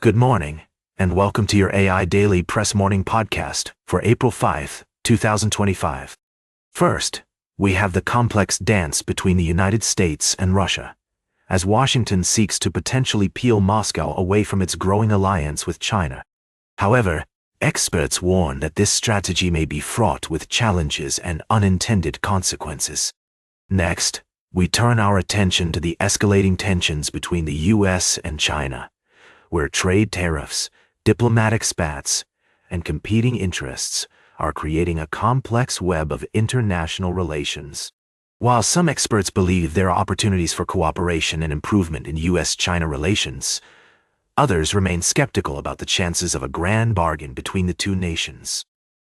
Good morning, and welcome to your AI Daily Press Morning Podcast for April 5, 2025. First, we have the complex dance between the United States and Russia, as Washington seeks to potentially peel Moscow away from its growing alliance with China. However, experts warn that this strategy may be fraught with challenges and unintended consequences. Next, we turn our attention to the escalating tensions between the U.S. and China, where trade tariffs, diplomatic spats, and competing interests are creating a complex web of international relations. While some experts believe there are opportunities for cooperation and improvement in U.S.-China relations, others remain skeptical about the chances of a grand bargain between the two nations.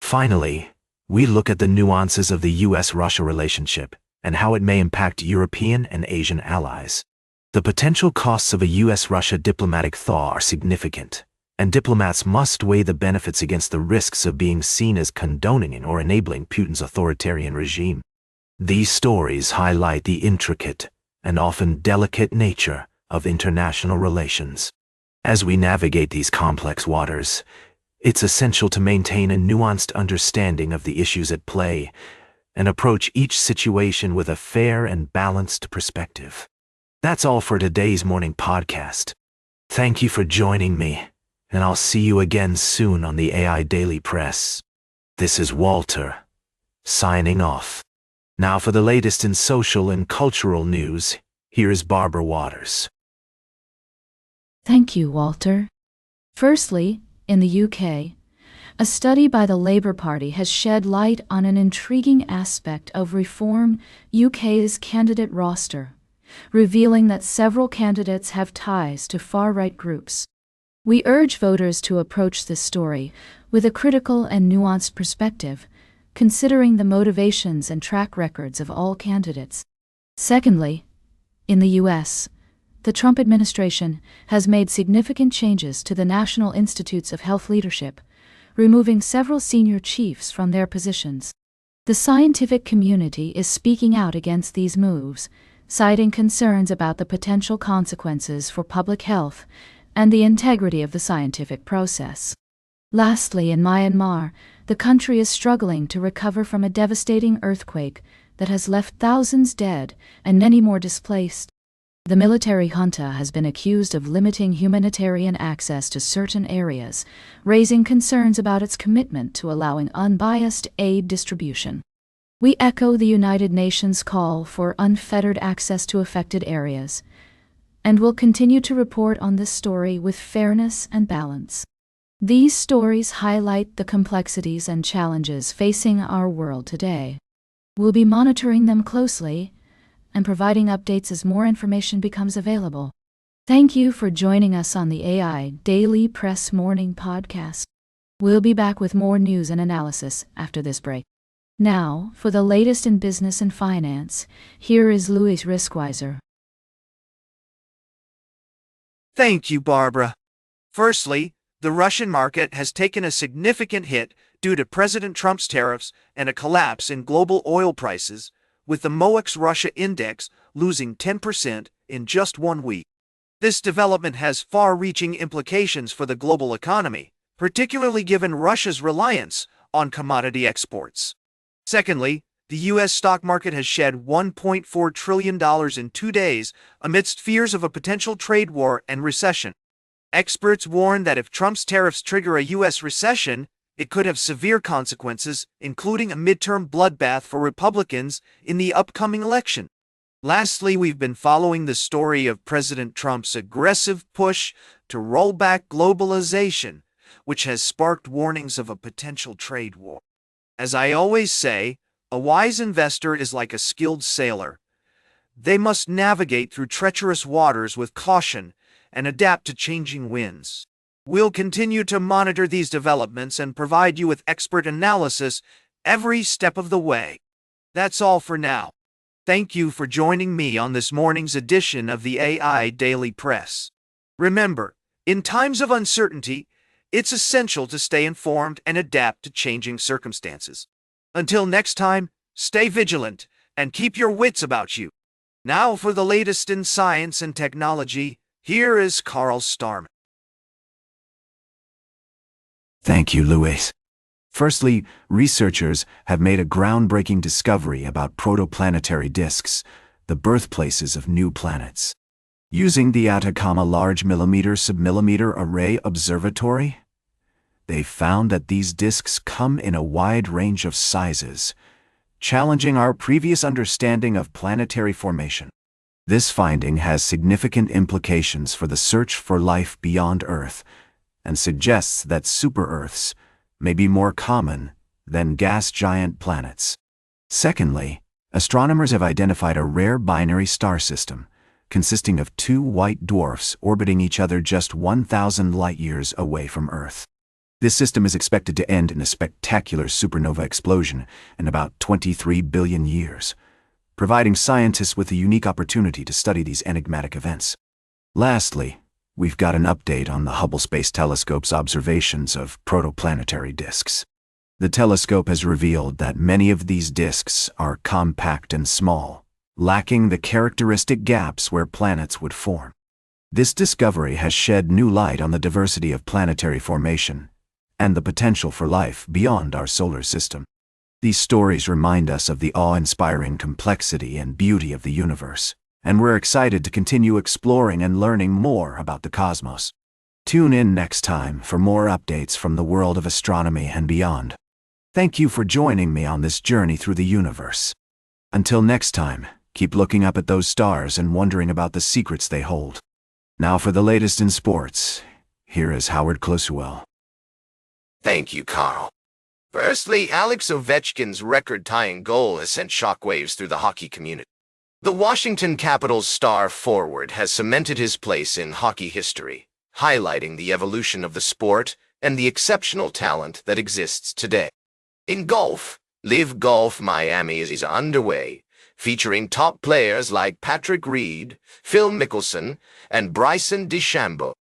Finally, we look at the nuances of the U.S.-Russia relationship and how it may impact European and Asian allies. The potential costs of a U.S.-Russia diplomatic thaw are significant, and diplomats must weigh the benefits against the risks of being seen as condoning or enabling Putin's authoritarian regime. These stories highlight the intricate and often delicate nature of international relations. As we navigate these complex waters, it's essential to maintain a nuanced understanding of the issues at play and approach each situation with a fair and balanced perspective. That's all for today's morning podcast. Thank you for joining me, and I'll see you again soon on the AI Daily Press. This is Walter, signing off. Now for the latest in social and cultural news, here is Barbara Waters. Thank you, Walter. Firstly, in the UK, a study by the Labour Party has shed light on an intriguing aspect of Reform UK's candidate roster, revealing that several candidates have ties to far-right groups. We urge voters to approach this story with a critical and nuanced perspective, considering the motivations and track records of all candidates. Secondly, in the U.S., the Trump administration has made significant changes to the National Institutes of Health leadership, removing several senior chiefs from their positions. The scientific community is speaking out against these moves, citing concerns about the potential consequences for public health and the integrity of the scientific process. Lastly, in Myanmar, the country is struggling to recover from a devastating earthquake that has left thousands dead and many more displaced. The military junta has been accused of limiting humanitarian access to certain areas, raising concerns about its commitment to allowing unbiased aid distribution. We echo the United Nations call for unfettered access to affected areas, and will continue to report on this story with fairness and balance. These stories highlight the complexities and challenges facing our world today. We'll be monitoring them closely and providing updates as more information becomes available. Thank you for joining us on the AI Daily Press Morning Podcast. We'll be back with more news and analysis after this break. Now, for the latest in business and finance, here is Louis Riskweiser. Thank you, Barbara. Firstly, the Russian market has taken a significant hit due to President Trump's tariffs and a collapse in global oil prices, with the MOEX Russia index losing 10% in just 1 week. This development has far-reaching implications for the global economy, particularly given Russia's reliance on commodity exports. Secondly, the U.S. stock market has shed $1.4 trillion in 2 days amidst fears of a potential trade war and recession. Experts warn that if Trump's tariffs trigger a U.S. recession, it could have severe consequences, including a midterm bloodbath for Republicans in the upcoming election. Lastly, we've been following the story of President Trump's aggressive push to roll back globalization, which has sparked warnings of a potential trade war. As I always say, a wise investor is like a skilled sailor. They must navigate through treacherous waters with caution and adapt to changing winds. We'll continue to monitor these developments and provide you with expert analysis every step of the way. That's all for now. Thank you for joining me on this morning's edition of the AI Daily Press. Remember, in times of uncertainty, it's essential to stay informed and adapt to changing circumstances. Until next time, stay vigilant and keep your wits about you. Now for the latest in science and technology, here is Carl Starman. Thank you, Luis. Firstly, researchers have made a groundbreaking discovery about protoplanetary disks, the birthplaces of new planets. Using the Atacama Large Millimeter Submillimeter Array Observatory, they found that these disks come in a wide range of sizes, challenging our previous understanding of planetary formation. This finding has significant implications for the search for life beyond Earth and suggests that super-Earths may be more common than gas giant planets. Secondly, astronomers have identified a rare binary star system consisting of two white dwarfs orbiting each other just 1,000 light-years away from Earth. This system is expected to end in a spectacular supernova explosion in about 23 billion years, providing scientists with a unique opportunity to study these enigmatic events. Lastly, we've got an update on the Hubble Space Telescope's observations of protoplanetary disks. The telescope has revealed that many of these disks are compact and small, lacking the characteristic gaps where planets would form. This discovery has shed new light on the diversity of planetary formation and the potential for life beyond our solar system. These stories remind us of the awe-inspiring complexity and beauty of the universe, and we're excited to continue exploring and learning more about the cosmos. Tune in next time for more updates from the world of astronomy and beyond. Thank you for joining me on this journey through the universe. Until next time, keep looking up at those stars and wondering about the secrets they hold. Now for the latest in sports, here is Howard Closewell. Thank you, Carl. Firstly, Alex Ovechkin's record-tying goal has sent shockwaves through the hockey community. The Washington Capitals star forward has cemented his place in hockey history, highlighting the evolution of the sport and the exceptional talent that exists today. In golf, Live Golf Miami is underway, featuring top players like Patrick Reed, Phil Mickelson, and Bryson DeChambeau.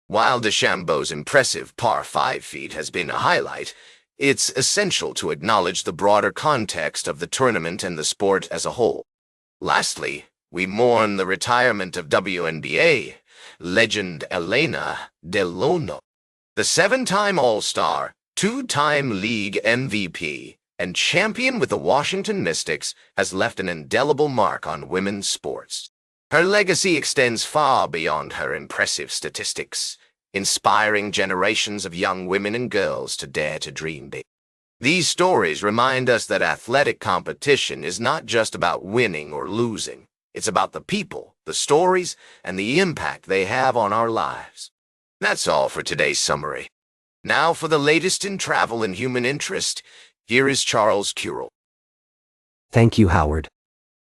While DeChambeau's impressive par 5 feat has been a highlight, it's essential to acknowledge the broader context of the tournament and the sport as a whole. Lastly, we mourn the retirement of WNBA legend Elena Delano. The 7-time All-Star, 2-time league MVP, and champion with the Washington Mystics has left an indelible mark on women's sports. Her legacy extends far beyond her impressive statistics, inspiring generations of young women and girls to dare to dream big. These stories remind us that athletic competition is not just about winning or losing. It's about the people, the stories, and the impact they have on our lives. That's all for today's summary. Now for the latest in travel and human interest, here is Charles Curel. Thank you, Howard.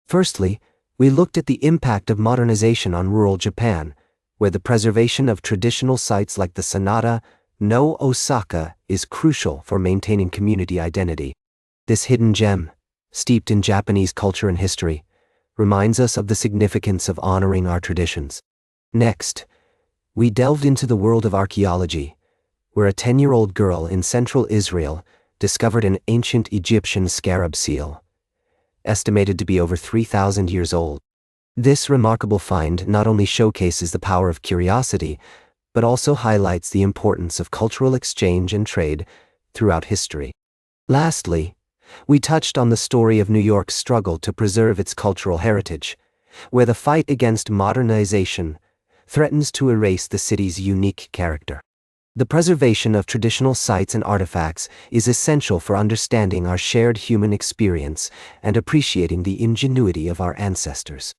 Firstly, we looked at the impact of modernization on rural Japan, where the preservation of traditional sites like the Sanada no Osaka is crucial for maintaining community identity. This hidden gem, steeped in Japanese culture and history, reminds us of the significance of honoring our traditions. Next, we delved into the world of archaeology, where a 10-year-old girl in central Israel discovered an ancient Egyptian scarab seal, estimated to be over 3,000 years old. This remarkable find not only showcases the power of curiosity, but also highlights the importance of cultural exchange and trade throughout history. Lastly, we touched on the story of New York's struggle to preserve its cultural heritage, where the fight against modernization threatens to erase the city's unique character. The preservation of traditional sites and artifacts is essential for understanding our shared human experience and appreciating the ingenuity of our ancestors.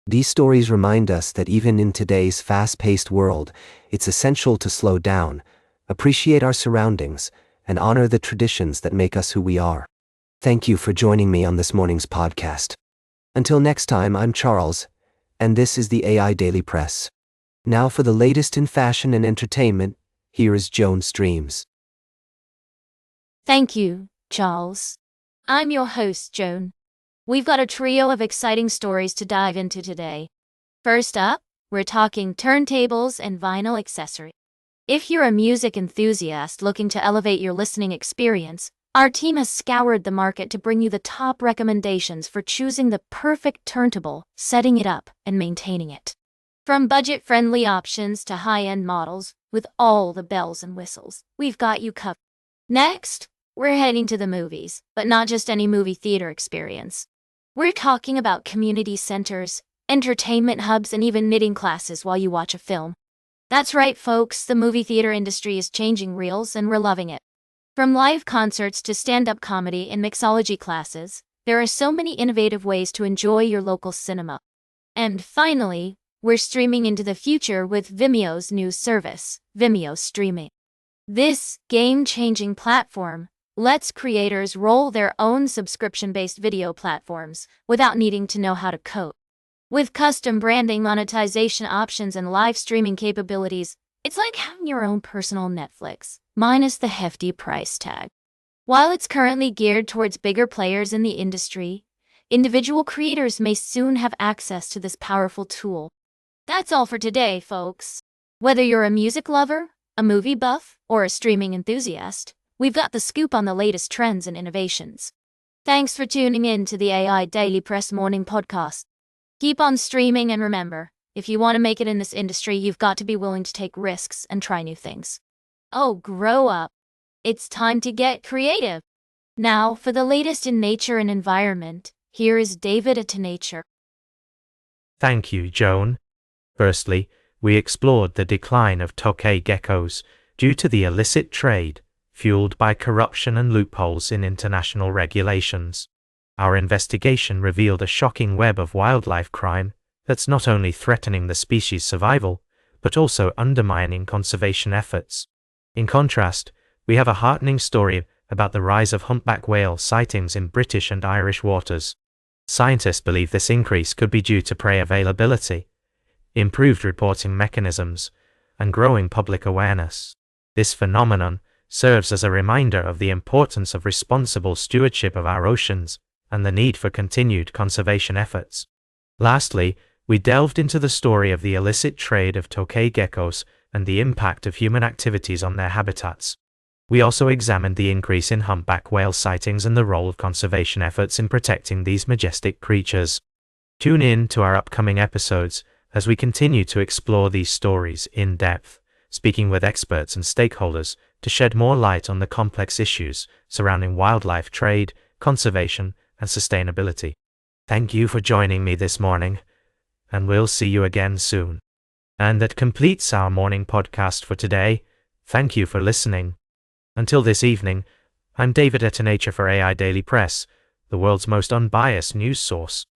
These stories remind us that even in today's fast-paced world, it's essential to slow down, appreciate our surroundings, and honor the traditions that make us who we are. Thank you for joining me on this morning's podcast. Until next time, I'm Charles, and this is the AI Daily Press. Now for the latest in fashion and entertainment, here is Joan Streams. Thank you, Charles. I'm your host, Joan. We've got a trio of exciting stories to dive into today. First up, we're talking turntables and vinyl accessories. If you're a music enthusiast looking to elevate your listening experience, our team has scoured the market to bring you the top recommendations for choosing the perfect turntable, setting it up, and maintaining it. From budget-friendly options to high-end models, with all the bells and whistles, we've got you covered. Next, we're heading to the movies, but not just any movie theater experience. We're talking about community centers, entertainment hubs, and even knitting classes while you watch a film. That's right, folks, the movie theater industry is changing reels and we're loving it. From live concerts to stand-up comedy and mixology classes, there are so many innovative ways to enjoy your local cinema. And finally, we're streaming into the future with Vimeo's new service, Vimeo Streaming. This game-changing platform lets creators roll their own subscription-based video platforms without needing to know how to code. With custom branding, monetization options, and live streaming capabilities, it's like having your own personal Netflix, minus the hefty price tag. While it's currently geared towards bigger players in the industry, individual creators may soon have access to this powerful tool. That's all for today, folks. Whether you're a music lover, a movie buff, or a streaming enthusiast, we've got the scoop on the latest trends and innovations. Thanks for tuning in to the AI Daily Press Morning Podcast. Keep on streaming, and remember, if you want to make it in this industry, you've got to be willing to take risks and try new things. Oh, grow up. It's time to get creative. Now, for the latest in nature and environment, here is David at Nature. Thank you, Joan. Firstly, we explored the decline of tokay geckos due to the illicit trade, fueled by corruption and loopholes in international regulations. Our investigation revealed a shocking web of wildlife crime that's not only threatening the species' survival, but also undermining conservation efforts. In contrast, we have a heartening story about the rise of humpback whale sightings in British and Irish waters. Scientists believe this increase could be due to prey availability, improved reporting mechanisms, and growing public awareness. This phenomenon serves as a reminder of the importance of responsible stewardship of our oceans and the need for continued conservation efforts. Lastly, we delved into the story of the illicit trade of tokay geckos and the impact of human activities on their habitats. We also examined the increase in humpback whale sightings and the role of conservation efforts in protecting these majestic creatures. Tune in to our upcoming episodes as we continue to explore these stories in depth, speaking with experts and stakeholders to shed more light on the complex issues surrounding wildlife trade, conservation, and sustainability. Thank you for joining me this morning, and we'll see you again soon. And that completes our morning podcast for today. Thank you for listening. Until this evening, I'm David at Nature for AI Daily Press, the world's most unbiased news source.